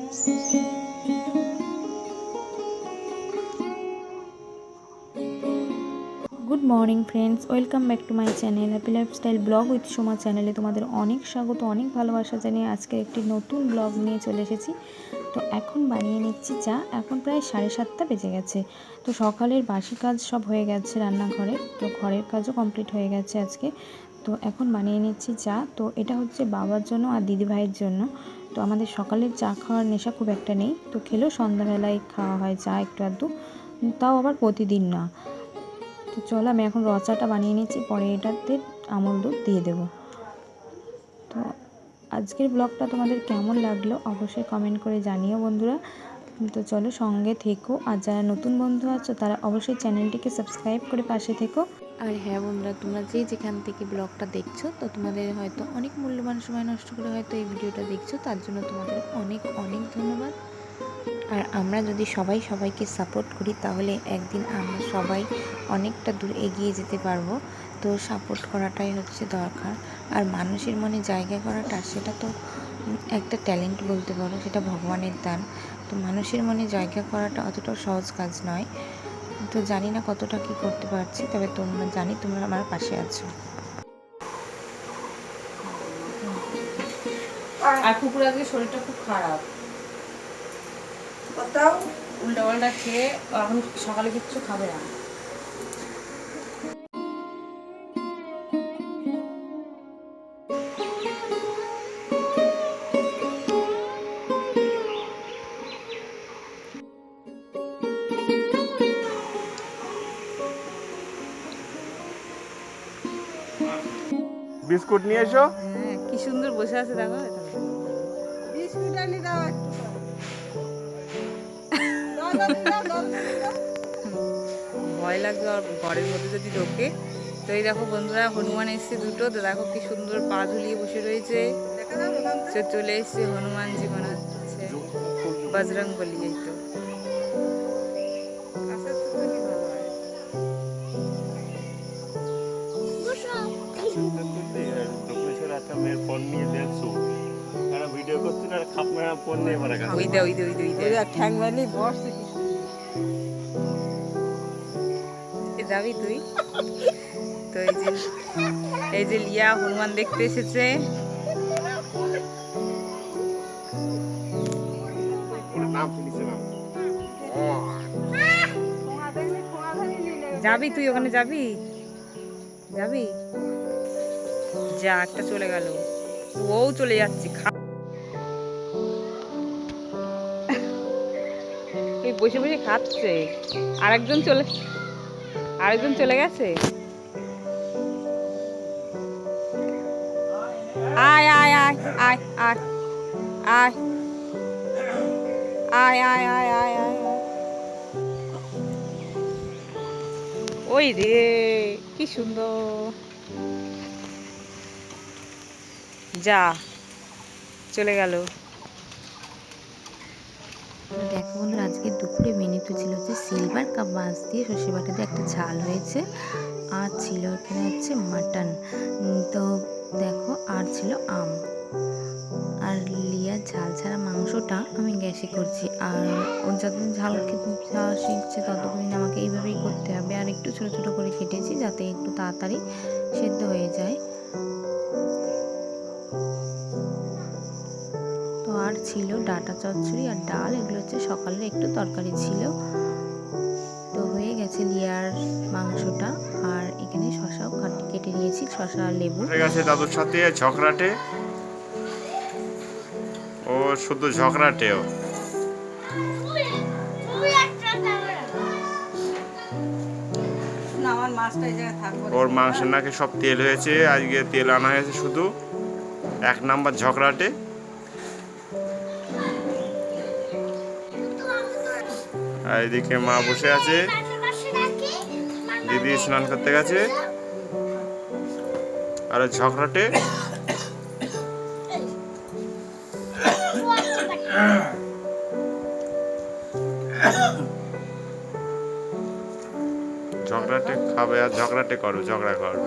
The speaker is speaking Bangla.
Good morning friends, welcome back to my channel happy lifestyle blog with Soma চ্যানেলে তোমাদের অনেক স্বাগত, অনেক ভালোবাসা জানিয়ে আজকে একটি নতুন ব্লগ নিয়ে চলে এসেছি। তো এখন বানিয়ে নিচ্ছি চা। এখন প্রায় 7:30 বেজে গেছে। তো সকালের বাসি কাজ সব হয়ে গেছে রান্নাঘরে, তো ঘরের কাজও কমপ্লিট হয়ে গেছে আজকে। তো এখন বানিয়ে নিচ্ছি চা। তো এটা হচ্ছে বাবার জন্য আর দিদি ভাইয়ের জন্য। তো আমাদের সকালের চা খাওয়ার নেশা খুব একটা নেই, তো খেলেও সন্ধ্যাবেলায় খাওয়া হয় চা একটু আধটু, তাও আবার প্রতিদিন না। তো চলো আমি এখন র চাটা বানিয়ে নিচ্ছি, পরে এটাতে আমল দুধ দিয়ে দেবো। তো আজকের ব্লগটা তোমাদের কেমন লাগলো অবশ্যই কমেন্ট করে জানিও বন্ধুরা। তো চলো সঙ্গে থেকো, আর যারা নতুন বন্ধু আছো তারা অবশ্যই চ্যানেলটিকে সাবস্ক্রাইব করে পাশে থেকো। আর হ্যাঁ বন্ধুরা, তোমরা যেখান থেকে ব্লগটা দেখছো, তো তোমাদের হয়তো অনেক মূল্যবান সময় নষ্ট করে হয়তো এই ভিডিওটা দেখছো, তার জন্য তোমাদের অনেক অনেক ধন্যবাদ। আর আমরা যদি সবাই সবাইকে সাপোর্ট করি তাহলে একদিন আমরা সবাই অনেকটা দূর এগিয়ে যেতে পারবো। তো সাপোর্ট করাটাই হচ্ছে দরকার। আর মানুষের মনে জায়গা করাটা সেটা তো একটা ট্যালেন্ট বলতে পারো, সেটা ভগবানের দান। তো মানুষের মনে জায়গা করাটা অতটাও সহজ কাজ নয়। তো জানি না কতটা কি করতে পারছি, তবে তোমরা জানি তোমরা আমার পাশে আছো। আর কুকুর আজকে শরীরটা খুব খারাপ, উল্টা পাল্টা খেয়ে এখন সকালে কিচ্ছু খাবে না। বিস্কুট নিয়ে এসো। হ্যাঁ, কি সুন্দর বসে আছে দেখো। বিস্কুট আনি দাও একটু। ভয় লাগবে আর ঘরের মধ্যে যদি ঢোকে। তো এই দেখো বন্ধুরা, হনুমান এসছে দুটো, তো দেখো কি সুন্দর পা ঝুলিয়ে বসে রয়েছে। চলে এসছে হনুমানজি মনে হচ্ছে, বজরং বলি। এই তো যাবি তুই। তো এই যে লিয়া হনুমান দেখতে এসেছে। যাবি তুই ওখানে, যাবি যাবি যা, একটা চলে গেল, ও চলে যাচ্ছে। এই বসে বসে খাচ্ছে, আরেকজন চলে গেছে। আয় আয় আয় আয় আয় আয় আয় আয় আয় আয় আয়। ওই রে কি সুন্দর, যা চলে গেল। দেখো বন্ধুরা, আজকে দুপুরে মেনুতে ছিল হচ্ছে সিলভার কাপ মাছ দিয়ে সর্ষে বাটা দিয়ে একটা ঝাল হয়েছে, আর ছিল এখানে হচ্ছে মাটন। তো দেখো, আর ছিল আম। আর লিয়ার ঝাল ছাড়া মাংসটা আমি গ্যাসে করছি, আর ও যতদিন ঝাল খেতে শিখছে ততদিন আমাকে এইভাবেই করতে হবে। আর একটু ছোটো ছোটো করে কেটেছি যাতে একটু তাড়াতাড়ি সেদ্ধ হয়ে যায়। তো আর ছিল ডাঁটা চচ্চড়ি আর ডাল, এগুলো হচ্ছে সকালের একটু তরকারি ছিল। তো হয়ে গেছে লিয়ার মাংসটা। আর এখানে শশাও কেটে নিয়েছি, শশা আর লেবু। হয়ে গেছে দাদুর সাথে ঝগড়াটে, ও শুধু ঝগড়াটেও। ওর মাংস নাকি সব তেল হয়েছে, আজকে তেল আনা হয়েছে শুধু। 1 নাম্বার ঝগড়াটে। আর এদিকে মা বসে আছে, দিদি স্নান করতে গেছে, আর ঝগড়াটে ঝগড়াটে খাবে আর ঝগড়াটে করো, ঝগড়া করো।